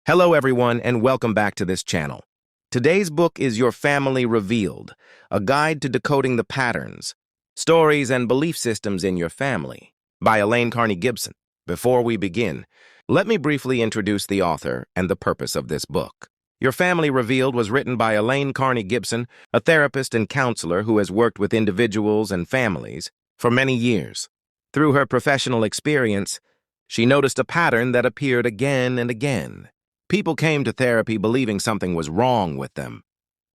Hello everyone and welcome back to this channel. Today's book is Your Family Revealed, a guide to decoding the patterns, stories, and belief systems in your family by Elaine Carney Gibson. Before we begin, let me briefly introduce the author and the purpose of this book. Your Family Revealed was written by Elaine Carney Gibson, a therapist and counselor who has worked with individuals and families for many years. Through her professional experience, she noticed a pattern that appeared again and again. People came to therapy believing something was wrong with them.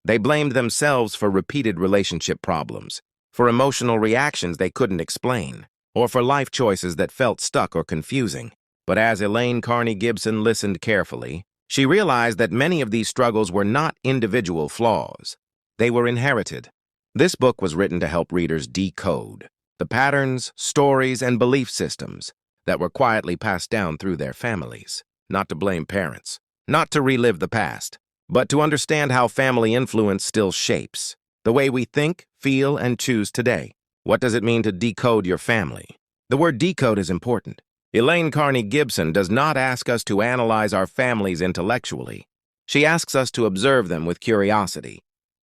They blamed themselves for repeated relationship problems, for emotional reactions they couldn't explain, or for life choices that felt stuck or confusing. But as Elaine Carney Gibson listened carefully, she realized that many of these struggles were not individual flaws. They were inherited. This book was written to help readers decode the patterns, stories, and belief systems that were quietly passed down through their families. Not to blame parents, not to relive the past, but to understand how family influence still shapes the way we think, feel, and choose today. What does it mean to decode your family? The word decode is important. Elaine Carney Gibson does not ask us to analyze our families intellectually. She asks us to observe them with curiosity.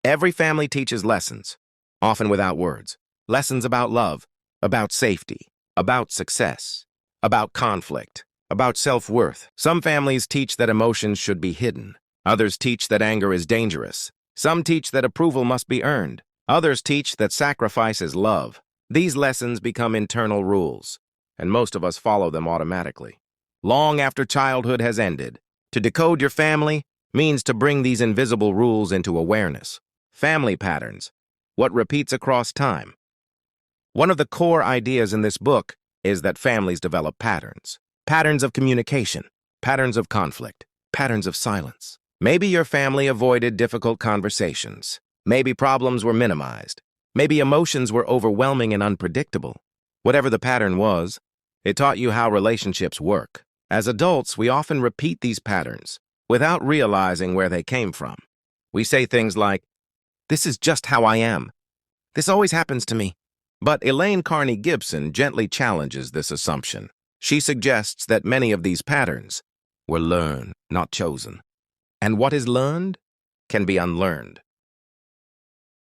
Every family teaches lessons, often without words. Lessons about love, about safety, about success, about conflict, about self-worth. Some families teach that emotions should be hidden. Others teach that anger is dangerous. Some teach that approval must be earned. Others teach that sacrifice is love. These lessons become internal rules, and most of us follow them automatically. Long after childhood has ended, to decode your family means to bring these invisible rules into awareness. Family patterns, what repeats across time. One of the core ideas in this book is that families develop patterns. Patterns of communication, patterns of conflict, patterns of silence. Maybe your family avoided difficult conversations. Maybe problems were minimized. Maybe emotions were overwhelming and unpredictable. Whatever the pattern was, it taught you how relationships work. As adults, we often repeat these patterns without realizing where they came from. We say things like, "This is just how I am. This always happens to me." But Elaine Carney Gibson gently challenges this assumption. She suggests that many of these patterns were learned, not chosen. And what is learned can be unlearned.